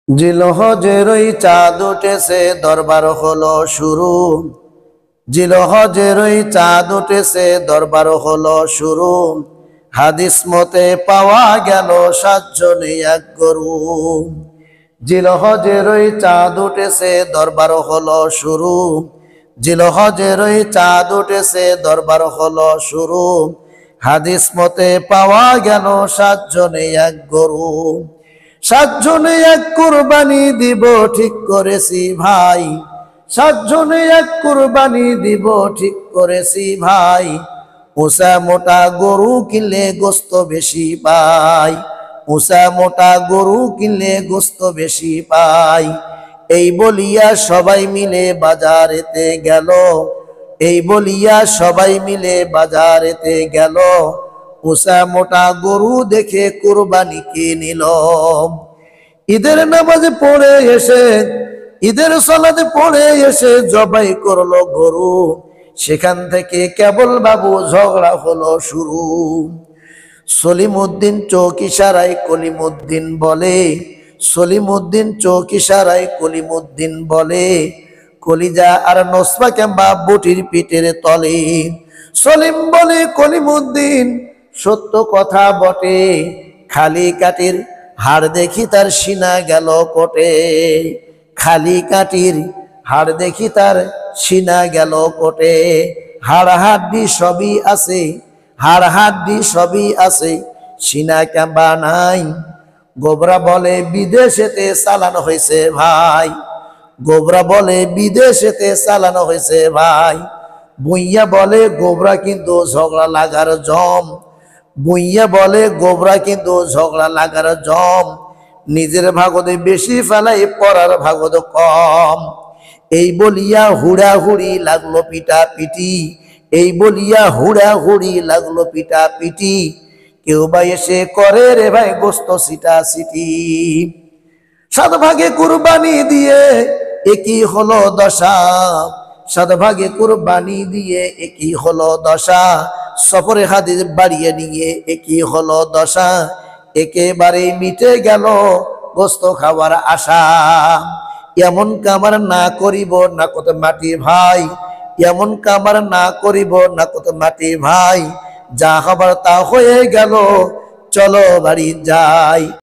জিলহজের ওই চাঁদ উঠেছে, দরবার হলো শুরু। জিলহজের ওই চাঁদ উঠেছে, দরবার হলো শুরু। হাদিস মতে পাওয়া গেল 7 জনে এক গরু। জিলহজের ওই চাঁদ উঠেছে, দরবার হলো শুরু। জিলহজের ওই চাঁদ উঠেছে, দরবার হলো শুরু। হাদিস মতে পাওয়া গেল 7 জনে এক গরু। 7 জনে এক কুরবানি দিব ঠিক করেছি ভাই। 7 জনে এক কুরবানি দিব ঠিক করেছি ভাই। উঁচা মোটা গরু কিনলে গোস্ত বেশি পাই। উঁচা মোটা গরু কিনলে গোস্ত বেশি পাই। এই বলিয়া সবাই মিলে বাজারেতে গেল। এই বলিয়া সবাই মিলে বাজারেতে গেল। উঁচা মোটা গরু দেখে কুরবানিকে নিল। ঈদের নামাজ পড়ে এসে, ঈদের সালাত পড়ে এসে জবাই করলো গরু। সেখান থেকে কেবল বাবু ঝগড়া হলো শুরু। সলিমউদ্দিন চোখ ইশারায় কলিমউদ্দিন বলে, সলিমউদ্দিন চোখ ইশারায় কলিমউদ্দিন বলে, কলিজা আর নসবা কিংবা বুটির পিঠের তলে। সলিম বলে কলিমউদ্দিন সত্য কথা বটে, খালি কাটির হাড় দেখি তার সিনা গেল কোটে। খালি কাটির হাড় দেখি তার সিনা গেল কোটে। হাড় হাড্ডি সবই আছে, হাড় হাড্ডি সবই আছে, সিনা কেমবা নাই। গোবরা বলে বিদেশেতে চালানো হয়েছে ভাই। গোবরা বলে বিদেশেতে চালানো হয়েছে ভাই। বুইয়া বলে গোবরা কিন্তু ঝগড়া লাগার জম। বুইয়া বলে গোবরা কিন্তু ঝগড়া লাগার জম। নিজের ভাগদে বেশি ফেলাই, পরার ভাগদ কম। এই বলিয়া হুড়াহুড়ি লাগলো পিটা পিটি। এই বলিয়া হুড়াহুড়ি লাগলো পিটা পিটি। কেউ বা এসে করে রে ভাই গোস্ত সিটা সিটি। 7 ভাগে কুরবানি দিয়ে একই হলো দশা। 7 ভাগে কুরবানি দিয়ে একই হলো দশা। সফরে হাদিস বাড়িয়ে নিয়ে একই হলো দশা। একেবারে মিটে গেল গোস্ত খাওয়ার আশা। এমন কামার না করিব না কত মাটি ভাই। এমন কামার না করিব না কত মাটি ভাই। যা হবার তা হয়ে গেল, চলো বাড়ি যাই।